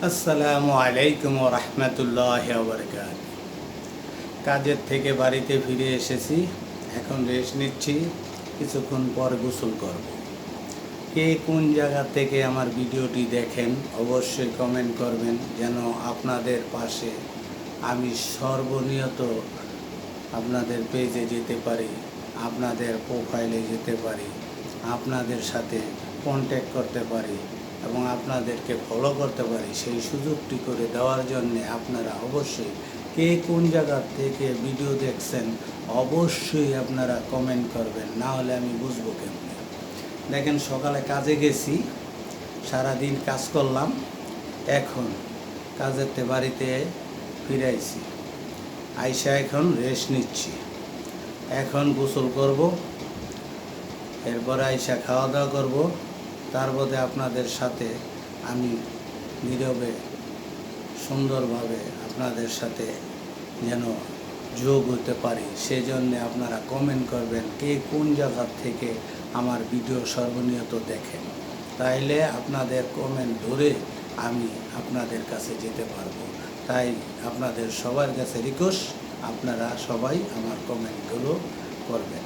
আসসালামু আলাইকুম ওয়া রাহমাতুল্লাহি ওয়া বারাকাতুহু। কাজের থেকে বাড়িতে ফিরে এসেছি, এখন রেস্ট নিচ্ছি, কিছুক্ষণ পর গোসল করব। কে কোন জায়গা থেকে আমার ভিডিওটি দেখেন অবশ্যই কমেন্ট করবেন, যেন আপনাদের পাশে আমি সর্বনিয়ত আপনাদের পেজে যেতে পারি, আপনাদের প্রোফাইলে যেতে পারি, আপনাদের সাথে কন্ট্যাক্ট করতে পারি এবং আপনাদেরকে ফলো করতে পারি। সেই সুযোগটি করে দেওয়ার জন্যে আপনারা অবশ্যই কে কোন জায়গা থেকে ভিডিও দেখছেন অবশ্যই আপনারা কমেন্ট করবেন, না হলে আমি বুঝবো কেমনে। দেখেন, সকালে কাজে গেছি, সারাদিন কাজ করলাম, এখন কাজের বাড়িতে ফিরাইছি, আইসা এখন রেস্ট নিচ্ছি। এখন গোসল করব, এরপরে আইসা খাওয়া দাওয়া করব, তার মধ্যে আপনাদের সাথে আমি নীরবে সুন্দরভাবে আপনাদের সাথে যেন যোগ হতে পারি, সেজন্য আপনারা কমেন্ট করবেন কে কোন জায়গা থেকে আমার ভিডিও সর্বনিয়ত দেখেন। তাইলে আপনাদের কমেন্ট ধরে আমি আপনাদের কাছে যেতে পারবো। তাই আপনাদের সবার কাছে রিকোয়েস্ট, আপনারা সবাই আমার কমেন্টগুলো করবেন।